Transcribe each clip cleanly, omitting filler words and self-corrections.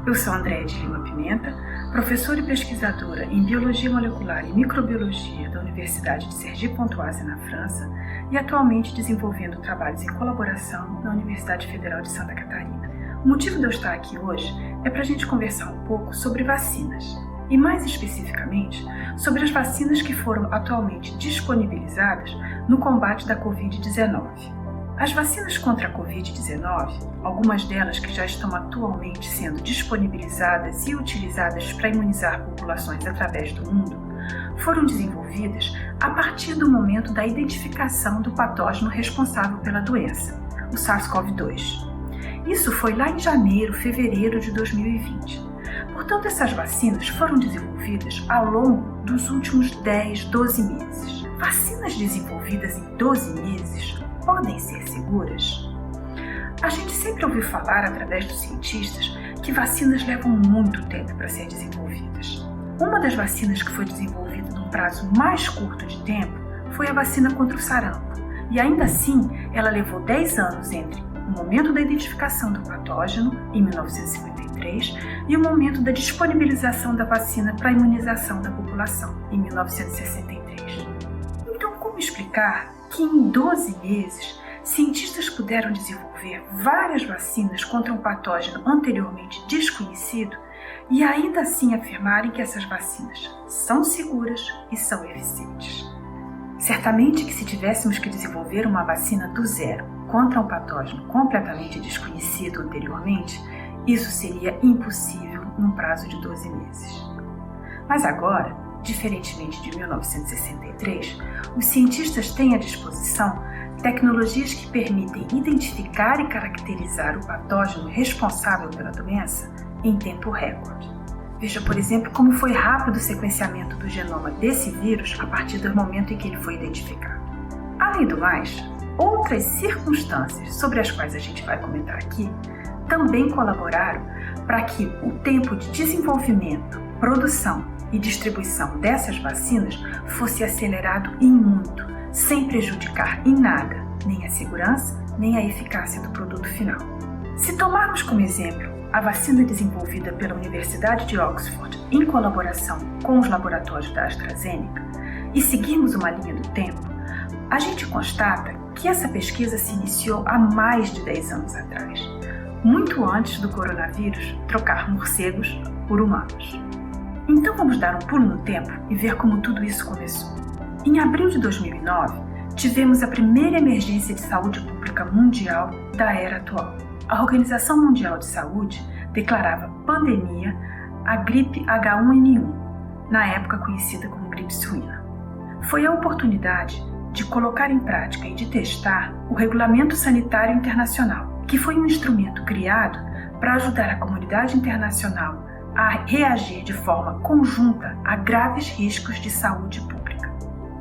Eu sou Andréia de Lima Pimenta, professora e pesquisadora em Biologia Molecular e Microbiologia da Universidade de Cergy-Pontoise, na França, e atualmente desenvolvendo trabalhos em colaboração na Universidade Federal de Santa Catarina. O motivo de eu estar aqui hoje é para a gente conversar um pouco sobre vacinas, e mais especificamente sobre as vacinas que foram atualmente disponibilizadas no combate da Covid-19. As vacinas contra a Covid-19, algumas delas que já estão atualmente sendo disponibilizadas e utilizadas para imunizar populações através do mundo, foram desenvolvidas a partir do momento da identificação do patógeno responsável pela doença, o SARS-CoV-2. Isso foi lá em janeiro, fevereiro de 2020. Portanto, essas vacinas foram desenvolvidas ao longo dos últimos 10, 12 meses. Vacinas desenvolvidas em 12 meses podem ser seguras? A gente sempre ouviu falar, através dos cientistas, que vacinas levam muito tempo para ser desenvolvidas. Uma das vacinas que foi desenvolvida num prazo mais curto de tempo foi a vacina contra o sarampo, e ainda assim ela levou 10 anos entre o momento da identificação do patógeno, em 1953, e o momento da disponibilização da vacina para a imunização da população, em 1963. Então, como explicar que em 12 meses, cientistas puderam desenvolver várias vacinas contra um patógeno anteriormente desconhecido e ainda assim afirmarem que essas vacinas são seguras e são eficientes? Certamente que se tivéssemos que desenvolver uma vacina do zero contra um patógeno completamente desconhecido anteriormente, isso seria impossível num prazo de 12 meses. Mas agora, diferentemente de 1963, os cientistas têm à disposição tecnologias que permitem identificar e caracterizar o patógeno responsável pela doença em tempo recorde. Veja, por exemplo, como foi rápido o sequenciamento do genoma desse vírus a partir do momento em que ele foi identificado. Além do mais, outras circunstâncias sobre as quais a gente vai comentar aqui também colaboraram para que o tempo de desenvolvimento, produção e distribuição dessas vacinas fosse acelerado em muito, sem prejudicar em nada nem a segurança nem a eficácia do produto final. Se tomarmos como exemplo a vacina desenvolvida pela Universidade de Oxford em colaboração com os laboratórios da AstraZeneca e seguirmos uma linha do tempo, a gente constata que essa pesquisa se iniciou há mais de 10 anos atrás, muito antes do coronavírus trocar morcegos por humanos. Então vamos dar um pulo no tempo e ver como tudo isso começou. Em abril de 2009, tivemos a primeira emergência de saúde pública mundial da era atual. A Organização Mundial de Saúde declarava pandemia a gripe H1N1, na época conhecida como gripe suína. Foi a oportunidade de colocar em prática e de testar o Regulamento Sanitário Internacional, que foi um instrumento criado para ajudar a comunidade internacional a reagir de forma conjunta a graves riscos de saúde pública.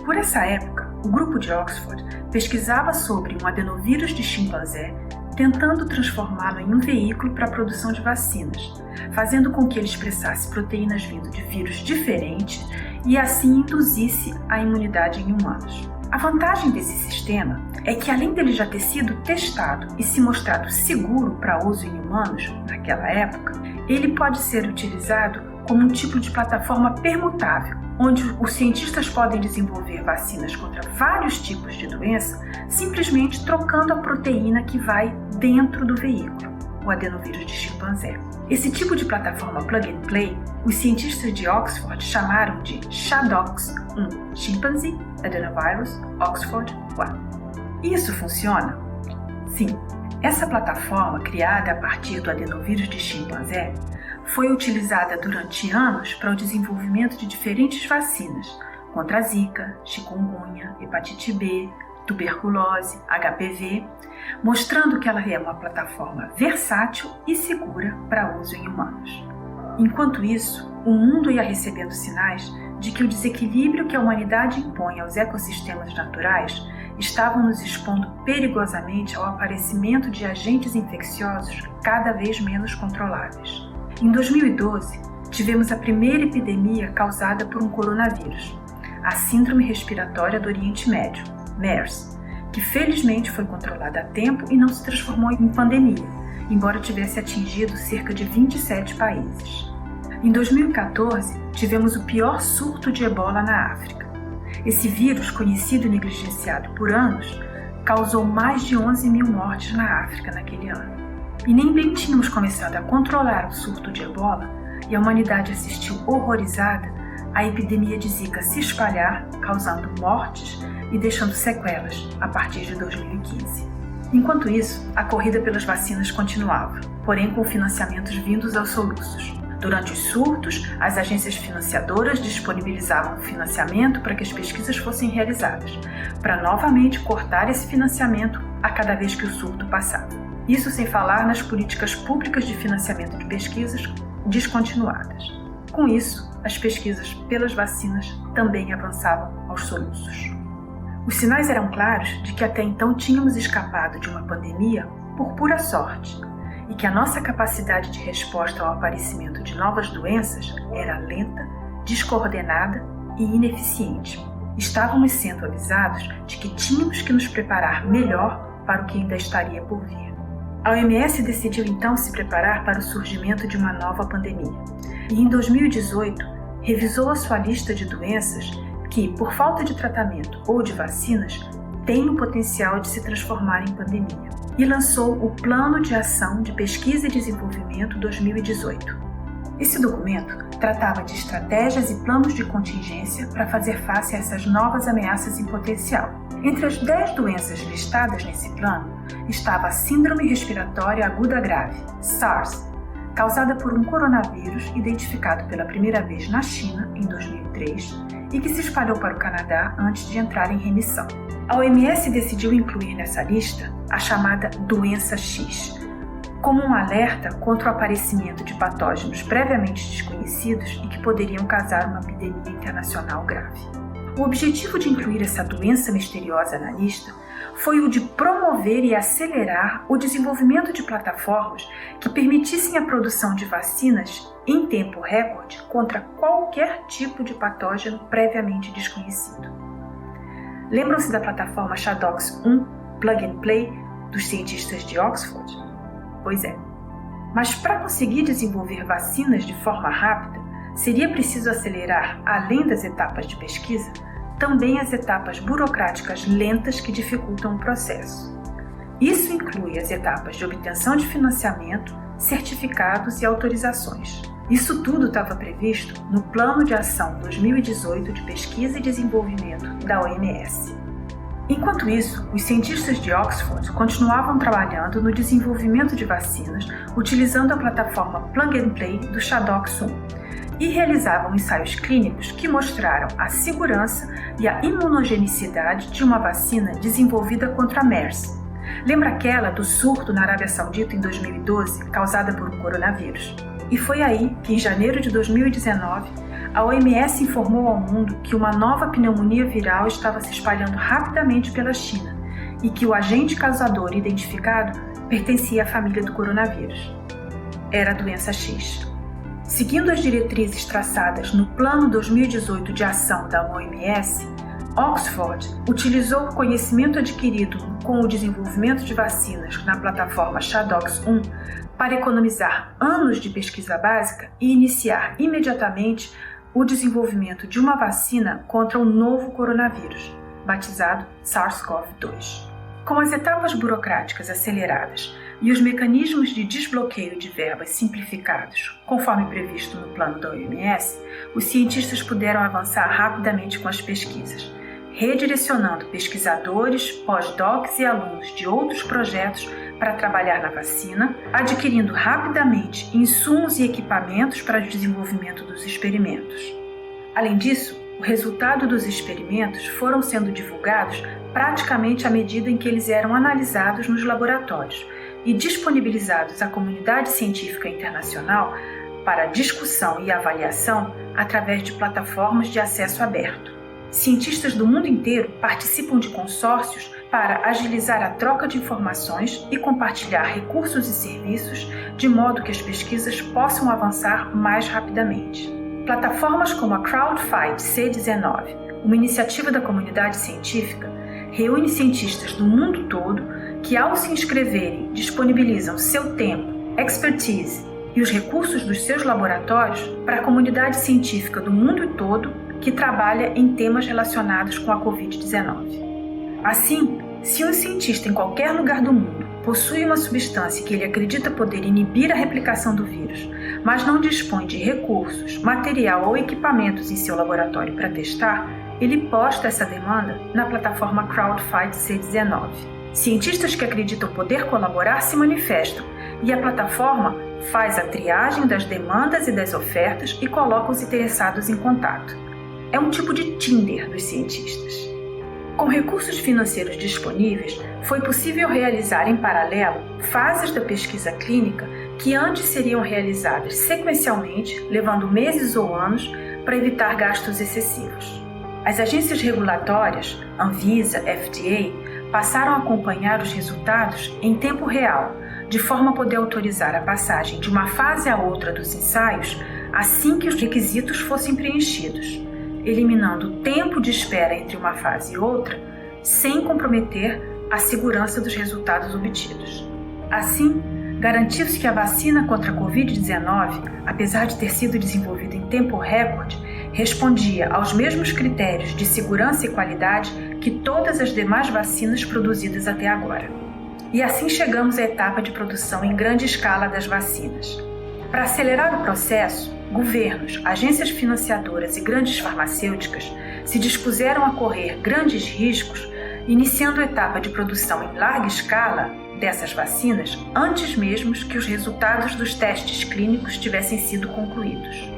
Por essa época, o grupo de Oxford pesquisava sobre um adenovírus de chimpanzé, tentando transformá-lo em um veículo para a produção de vacinas, fazendo com que ele expressasse proteínas vindo de vírus diferentes e assim induzisse a imunidade em humanos. A vantagem desse sistema é que, além dele já ter sido testado e se mostrado seguro para uso em humanos naquela época, ele pode ser utilizado como um tipo de plataforma permutável, onde os cientistas podem desenvolver vacinas contra vários tipos de doença simplesmente trocando a proteína que vai dentro do veículo, o adenovírus de chimpanzé. Esse tipo de plataforma plug and play, os cientistas de Oxford chamaram de ChAdOx1, Chimpanzee Adenovirus Oxford 1. Isso funciona? Sim. Essa plataforma, criada a partir do adenovírus de chimpanzé, foi utilizada durante anos para o desenvolvimento de diferentes vacinas contra a Zika, chikungunya, hepatite B, tuberculose, HPV, mostrando que ela é uma plataforma versátil e segura para uso em humanos. Enquanto isso, o mundo ia recebendo sinais de que o desequilíbrio que a humanidade impõe aos ecossistemas naturais estavam nos expondo perigosamente ao aparecimento de agentes infecciosos cada vez menos controláveis. Em 2012, tivemos a primeira epidemia causada por um coronavírus, a Síndrome Respiratória do Oriente Médio, MERS, que felizmente foi controlada a tempo e não se transformou em pandemia, embora tivesse atingido cerca de 27 países. Em 2014, tivemos o pior surto de ebola na África. Esse vírus, conhecido e negligenciado por anos, causou mais de 11 mil mortes na África naquele ano. E nem bem tínhamos começado a controlar o surto de ebola e a humanidade assistiu horrorizada à epidemia de Zika se espalhar, causando mortes e deixando sequelas a partir de 2015. Enquanto isso, a corrida pelas vacinas continuava, porém com financiamentos vindos aos soluços. Durante os surtos, as agências financiadoras disponibilizavam financiamento para que as pesquisas fossem realizadas, para novamente cortar esse financiamento a cada vez que o surto passava. Isso sem falar nas políticas públicas de financiamento de pesquisas descontinuadas. Com isso, as pesquisas pelas vacinas também avançavam aos soluços. Os sinais eram claros de que até então tínhamos escapado de uma pandemia por pura sorte, e que a nossa capacidade de resposta ao aparecimento de novas doenças era lenta, descoordenada e ineficiente. Estávamos sendo avisados de que tínhamos que nos preparar melhor para o que ainda estaria por vir. A OMS decidiu então se preparar para o surgimento de uma nova pandemia e em 2018 revisou a sua lista de doenças que, por falta de tratamento ou de vacinas, têm o potencial de se transformar em pandemia, e lançou o Plano de Ação de Pesquisa e Desenvolvimento 2018. Esse documento tratava de estratégias e planos de contingência para fazer face a essas novas ameaças em potencial. Entre as 10 doenças listadas nesse plano estava a Síndrome Respiratória Aguda Grave, SARS, causada por um coronavírus identificado pela primeira vez na China em 2003 e que se espalhou para o Canadá antes de entrar em remissão. A OMS decidiu incluir nessa lista a chamada doença X, como um alerta contra o aparecimento de patógenos previamente desconhecidos e que poderiam causar uma epidemia internacional grave. O objetivo de incluir essa doença misteriosa na lista foi o de promover e acelerar o desenvolvimento de plataformas que permitissem a produção de vacinas em tempo recorde contra qualquer tipo de patógeno previamente desconhecido. Lembram-se da plataforma ShadOx1 Plug and Play dos cientistas de Oxford? Pois é. Mas para conseguir desenvolver vacinas de forma rápida, seria preciso acelerar, além das etapas de pesquisa, também as etapas burocráticas lentas que dificultam o processo. Isso inclui as etapas de obtenção de financiamento, certificados e autorizações. Isso tudo estava previsto no Plano de Ação 2018 de Pesquisa e Desenvolvimento da OMS. Enquanto isso, os cientistas de Oxford continuavam trabalhando no desenvolvimento de vacinas utilizando a plataforma Plug and Play do ShadOx1 e realizavam ensaios clínicos que mostraram a segurança e a imunogenicidade de uma vacina desenvolvida contra a MERS. Lembra aquela do surto na Arábia Saudita em 2012, causada por um coronavírus? E foi aí que, em janeiro de 2019, a OMS informou ao mundo que uma nova pneumonia viral estava se espalhando rapidamente pela China e que o agente causador identificado pertencia à família do coronavírus. Era a doença X. Seguindo as diretrizes traçadas no Plano 2018 de Ação da OMS, Oxford utilizou o conhecimento adquirido com o desenvolvimento de vacinas na plataforma ShadOx1 para economizar anos de pesquisa básica e iniciar imediatamente o desenvolvimento de uma vacina contra o novo coronavírus, batizado SARS-CoV-2. Com as etapas burocráticas aceleradas e os mecanismos de desbloqueio de verbas simplificados, conforme previsto no plano da OMS, os cientistas puderam avançar rapidamente com as pesquisas, redirecionando pesquisadores, pós-docs e alunos de outros projetos para trabalhar na vacina, adquirindo rapidamente insumos e equipamentos para o desenvolvimento dos experimentos. Além disso, o resultado dos experimentos foram sendo divulgados praticamente à medida em que eles eram analisados nos laboratórios e disponibilizados à comunidade científica internacional para discussão e avaliação através de plataformas de acesso aberto. Cientistas do mundo inteiro participam de consórcios para agilizar a troca de informações e compartilhar recursos e serviços de modo que as pesquisas possam avançar mais rapidamente. Plataformas como a CrowdFight C19, uma iniciativa da comunidade científica, reúne cientistas do mundo todo que, ao se inscreverem, disponibilizam seu tempo, expertise e os recursos dos seus laboratórios para a comunidade científica do mundo todo que trabalha em temas relacionados com a Covid-19. Assim, se um cientista em qualquer lugar do mundo possui uma substância que ele acredita poder inibir a replicação do vírus, mas não dispõe de recursos, material ou equipamentos em seu laboratório para testar, ele posta essa demanda na plataforma CrowdFight C19. Cientistas que acreditam poder colaborar se manifestam e a plataforma faz a triagem das demandas e das ofertas e coloca os interessados em contato. É um tipo de Tinder dos cientistas. Com recursos financeiros disponíveis, foi possível realizar em paralelo fases da pesquisa clínica que antes seriam realizadas sequencialmente, levando meses ou anos para evitar gastos excessivos. As agências regulatórias, Anvisa, FDA, passaram a acompanhar os resultados em tempo real, de forma a poder autorizar a passagem de uma fase a outra dos ensaios assim que os requisitos fossem preenchidos, eliminando o tempo de espera entre uma fase e outra, sem comprometer a segurança dos resultados obtidos. Assim, garantiu-se que a vacina contra a Covid-19, apesar de ter sido desenvolvida em tempo recorde, respondia aos mesmos critérios de segurança e qualidade que todas as demais vacinas produzidas até agora. E assim chegamos à etapa de produção em grande escala das vacinas. Para acelerar o processo, governos, agências financiadoras e grandes farmacêuticas se dispuseram a correr grandes riscos, iniciando a etapa de produção em larga escala dessas vacinas antes mesmo que os resultados dos testes clínicos tivessem sido concluídos.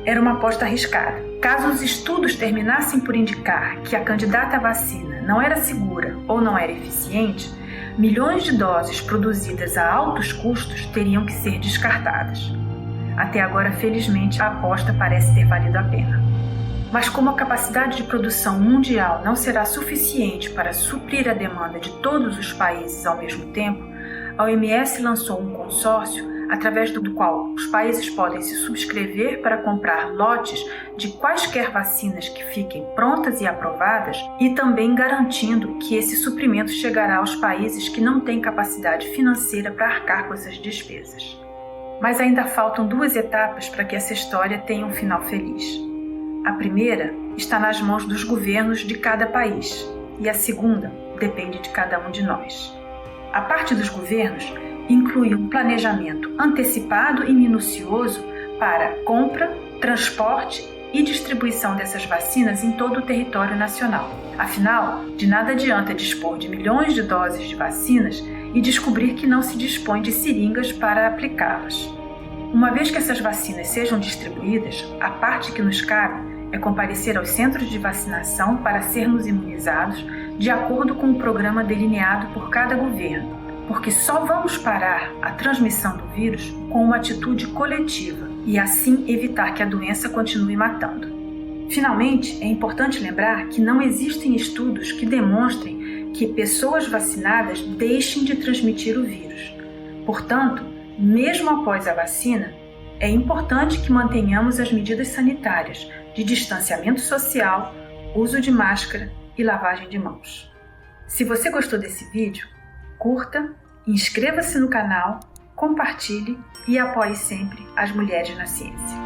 Era uma aposta arriscada. Caso os estudos terminassem por indicar que a candidata à vacina não era segura ou não era eficiente, milhões de doses produzidas a altos custos teriam que ser descartadas. Até agora, felizmente, a aposta parece ter valido a pena. Mas como a capacidade de produção mundial não será suficiente para suprir a demanda de todos os países ao mesmo tempo, a OMS lançou um consórcio através do qual os países podem se subscrever para comprar lotes de quaisquer vacinas que fiquem prontas e aprovadas e também garantindo que esse suprimento chegará aos países que não têm capacidade financeira para arcar com essas despesas. Mas ainda faltam 2 etapas para que essa história tenha um final feliz. A primeira está nas mãos dos governos de cada país e a segunda depende de cada um de nós. A parte dos governos inclui um planejamento antecipado e minucioso para compra, transporte e distribuição dessas vacinas em todo o território nacional. Afinal, de nada adianta dispor de milhões de doses de vacinas e descobrir que não se dispõe de seringas para aplicá-las. Uma vez que essas vacinas sejam distribuídas, a parte que nos cabe é comparecer aos centros de vacinação para sermos imunizados de acordo com o programa delineado por cada governo, porque só vamos parar a transmissão do vírus com uma atitude coletiva e assim evitar que a doença continue matando. Finalmente, é importante lembrar que não existem estudos que demonstrem que pessoas vacinadas deixem de transmitir o vírus. Portanto, mesmo após a vacina, é importante que mantenhamos as medidas sanitárias de distanciamento social, uso de máscara e lavagem de mãos. Se você gostou desse vídeo, curta, inscreva-se no canal, compartilhe e apoie sempre as mulheres na ciência.